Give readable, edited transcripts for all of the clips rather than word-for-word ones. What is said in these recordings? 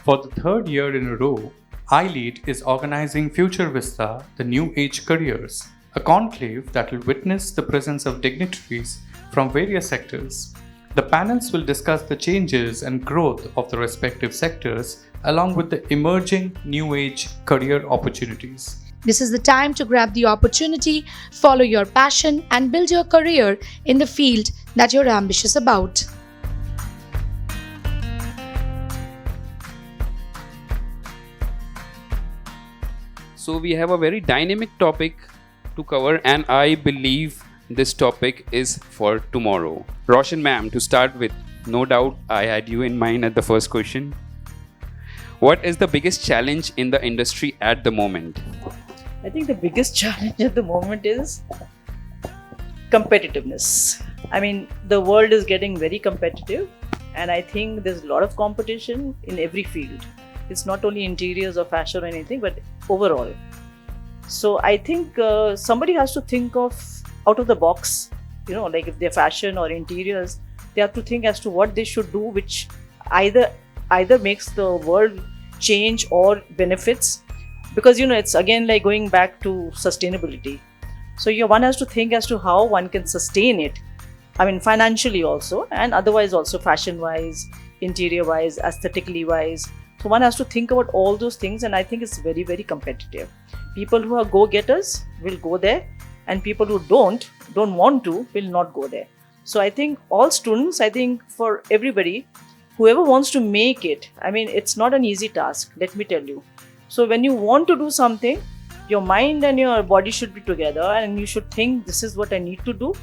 For the third year in a row, iLEAD is organizing Future Vista, the New Age Careers, a conclave that will witness the presence of dignitaries from various sectors. The panels will discuss the changes and growth of the respective sectors along with the emerging New Age career opportunities. This is the time to grab the opportunity, follow your passion, and build your career in the field that you're ambitious about. So we have a very dynamic topic to cover, and I believe this topic is for tomorrow. Roshan ma'am, to start with, no doubt I had you in mind at the first question. What is the biggest challenge in the industry at the moment? I think the biggest challenge at the moment is competitiveness. I mean, the world is getting very competitive, and I think there's a lot of competition in every field. It's not only interiors or fashion or anything, but overall. So I think somebody has to think of out of the box, like if they're fashion or interiors, they have to think as to what they should do, which either makes the world change or benefits. Because, it's again like going back to sustainability. So one has to think as to how one can sustain it. I mean, financially also, and otherwise also fashion-wise, interior-wise, aesthetically-wise. So one has to think about all those things, and I think it's very, very competitive. People who are go-getters will go there, and people who don't want to will not go there. So I think all students, for everybody, whoever wants to make it, I mean, it's not an easy task, let me tell you. So when you want to do something, your mind and your body should be together, and you should think, this is what I need to do.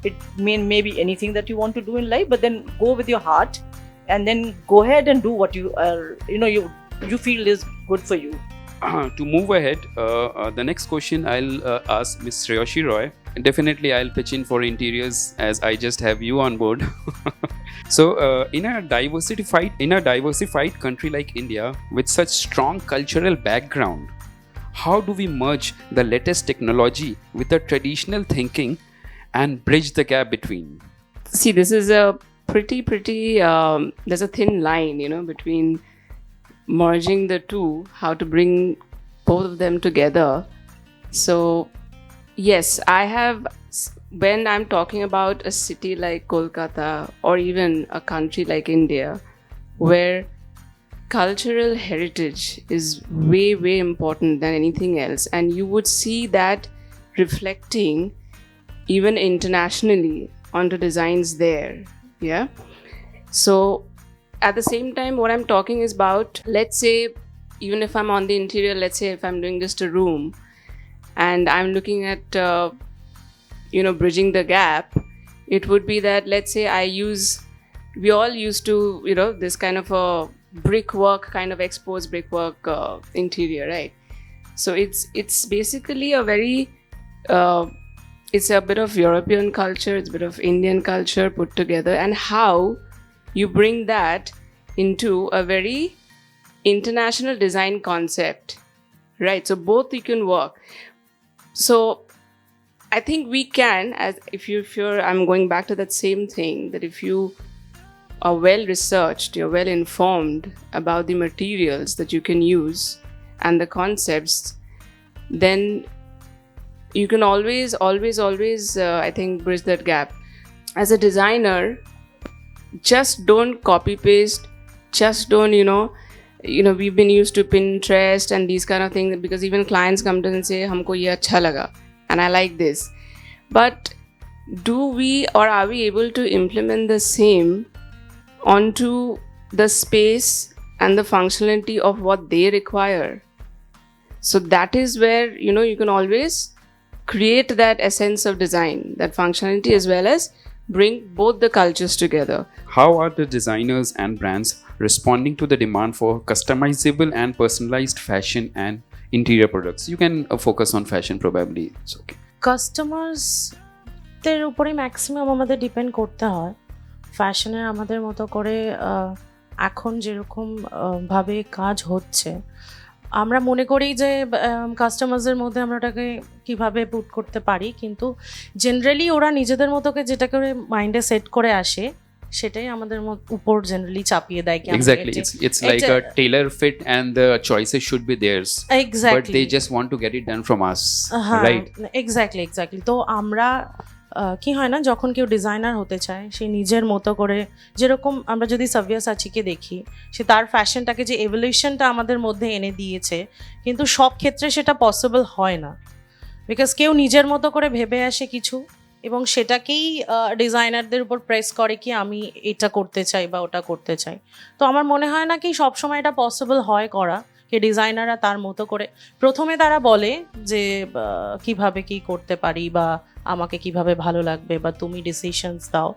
It may be anything that you want to do in life, but then go with your heart and then go ahead and do what you are, you feel is good for you. To move ahead, the next question I'll ask Ms. Shreyashi Roy. Definitely I'll pitch in for interiors as I just have you on board. So in a diversified country like India with such strong cultural background, how do we merge the latest technology with the traditional thinking and bridge the gap between? See, this is a pretty there's a thin line, between merging the two, how to bring both of them together. So yes, when I'm talking about a city like Kolkata or even a country like India, where cultural heritage is way, way important than anything else, and you would see that reflecting even internationally onto designs there. Yeah. So at the same time, what I'm talking is about, let's say, even if I'm on the interior, let's say if I'm doing just a room and I'm looking at, bridging the gap, it would be that, let's say we all used to, this kind of a brickwork, kind of exposed brickwork interior, right? So it's basically a very, it's a bit of European culture, it's a bit of Indian culture put together, and how you bring that into a very international design concept, right? So both you can work. So I think we can, I'm going back to that same thing, that if you are well researched, you're well informed about the materials that you can use and the concepts, then you can always, I think, bridge that gap. As a designer, just don't copy paste, just don't, we've been used to Pinterest and these kind of things, because even clients come to us and say, humko ye acha laga, and I like this. But are we able to implement the same onto the space and the functionality of what they require? So that is where, you can always create that essence of design, that functionality, as well as bring both the cultures together. How are the designers and brands responding to the demand for customizable and personalized fashion and interior products? You can focus on fashion probably. It's okay. কাস্টমার্সদের উপরে maximum আমাদের depend করতে হয়। ফ্যাশনের আমাদের মতো করে এখন যেরকম ভাবে কাজ হচ্ছে, আমরা মনে করি যে কাস্টমার্সদের মধ্যে আমরা ওটাকে কীভাবে পুট করতে পারি, কিন্তু জেনারেলি ওরা নিজেদের মতো যেটা করে মাইন্ডে সেট করে আসে সেটাই আমাদের উপর জেনারেলি চাপিয়ে দেয় কি Exactly. It's like a tailor fit and the choices should be theirs. Exactly. But they just want to get it done from us. Right? Exactly তো আমরা কি হয় না, যখন কেউ ডিজাইনার হতে চায় সে নিজের মতো করে, যেরকম আমরা যদি সাব্বিয়াসাচিকে দেখি, সে তার ফ্যাশনটাকে যে এভলিউশনটা আমাদের মধ্যে এনে দিয়েছে, কিন্তু সব ক্ষেত্রে সেটা পসিবল হয় না, বিকজ কেউ নিজের মতো করে ভেবে আসে কিছু এবং সেটাকেই ডিজাইনারদের উপর প্রেস করে কি আমি এটা করতে চাই বা ওটা করতে চাই। তো আমার মনে হয় না কি সবসময় এটা পসিবল হয় করা, কি ডিজাইনাররা তার মতো করে প্রথমে তারা বলে যে কিভাবে কি করতে পারি বা আমাকে কিভাবে ভালো লাগবে বা তুমি ডিসিশনস দাও।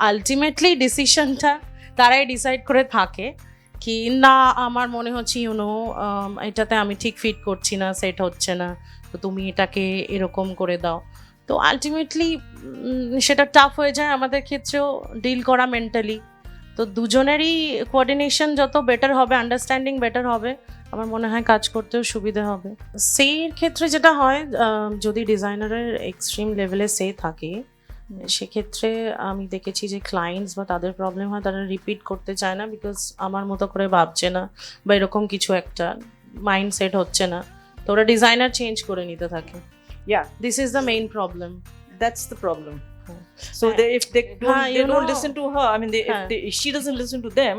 আলটিমেটলি ডিসিশনটা তারাই ডিসাইড করে থাকে কি না আমার মনে হচ্ছে এটাতে আমি ঠিক ফিট করছি না, সেট হচ্ছে না, তো তুমি এটাকে এরকম করে দাও। তো আলটিমেটলি সেটা টাফ হয়ে যায় আমাদের ক্ষেত্রেও ডিল করা মেন্টালি। তো দুজনেরই কোঅর্ডিনেশন যত বেটার হবে, আন্ডারস্ট্যান্ডিং বেটার হবে, আমার মনে হয় কাজ করতেও সুবিধা হবে। সেই ক্ষেত্রে যেটা হয়, যদি ডিজাইনারের এক্সট্রিম লেভেলে সে থাকে, সেক্ষেত্রে আমি দেখেছি যে ক্লায়েন্টস বা তাদের প্রবলেম হয়, তারা রিপিট করতে চায় না, বিকজ আমার মতো করে ভাবছে না বা এরকম কিছু একটা মাইন্ডসেট হচ্ছে না, তো ওরা ডিজাইনার চেঞ্জ করে নিতে থাকে। Yeah, this is the main problem. that's the problem. So if they don't listen to her, I mean, if she doesn't listen to them,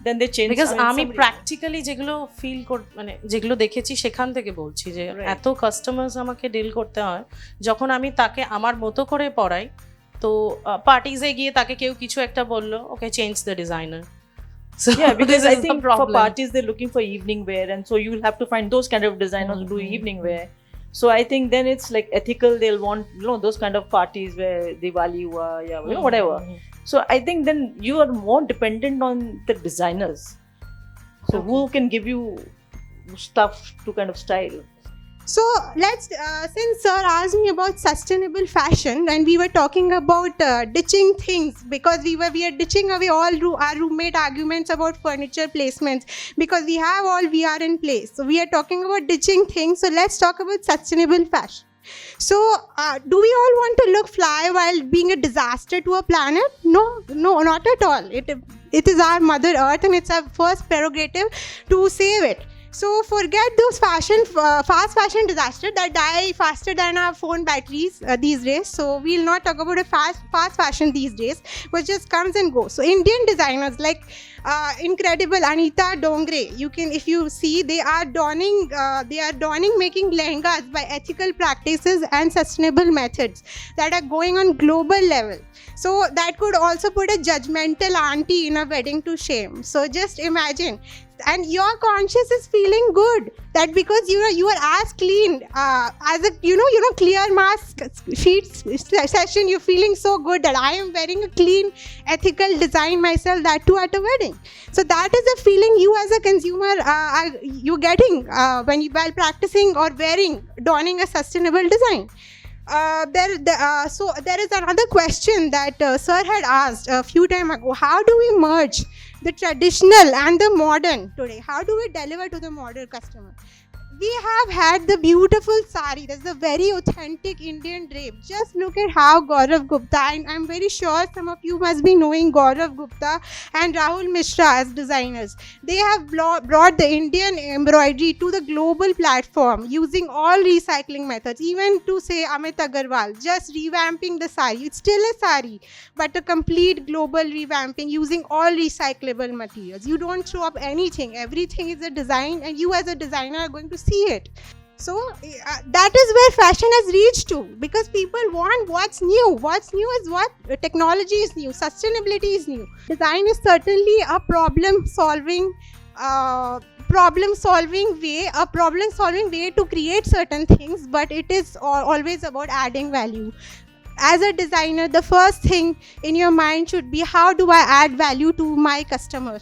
then they change. Because আমি practically যেগুলো feel মানে যেগুলো দেখেছি সেখান থেকে বলছি যে এত কাস্টমার্স আমাকে ডিল করতে হয়, যখন আমি তাকে আমার মতো করে পড়াই, তো পার্টিজে গিয়ে তাকে কেউ কিছু একটা বললো, ওকে change the designer. Yeah, because I think for parties they're looking for evening wear, and so you'll have to find those kind of designers who do evening wear. So I think then it's like ethical, they'll want those kind of parties where Diwali hua, whatever. So I think then you are more dependent on the designers, so who can give you stuff to kind of style. So let's since sir asked me about sustainable fashion, and we were talking about ditching things, because we are ditching away all our roommate arguments about furniture placements, because we have all VR in place. So we are talking about ditching things, so let's talk about sustainable fashion. So do we all want to look fly while being a disaster to a planet? No, not at all. It is our mother earth, and it's our first prerogative to save it. So forget those fast fashion disasters that die faster than our phone batteries these days. So we'll not talk about a fast fashion these days, which just comes and goes. So Indian designers like incredible Anita Dongre, if you see, they are donning making lehengas by ethical practices and sustainable methods that are going on global level. So that could also put a judgmental auntie in a wedding to shame. So just imagine, and your conscience is feeling good that because you are as clean as a clear mask sheet session, you're feeling so good that I am wearing a clean ethical design myself, that too at a wedding. So that is the feeling you as a consumer you're getting while practicing or donning a sustainable design. So there is another question that sir had asked a few time ago: how do we merge the traditional and the modern today? How do we deliver to the modern customer? We have had the beautiful sari, that's the very authentic Indian drape. Just look at how Gaurav Gupta, and I'm very sure some of you must be knowing Gaurav Gupta and Rahul Mishra as designers. They have brought the Indian embroidery to the global platform using all recycling methods, even to say Amit Agarwal, just revamping the sari. It's still a sari, but a complete global revamping using all recyclable materials. You don't throw up anything. Everything is a design, and you as a designer are going to see it. So that is where fashion has reached to, because people want what's new. What's new is what? Technology is new, sustainability is new. Design is certainly a problem solving way to create certain things, but it is always about adding value. As a designer, the first thing in your mind should be, how do I add value to my customer?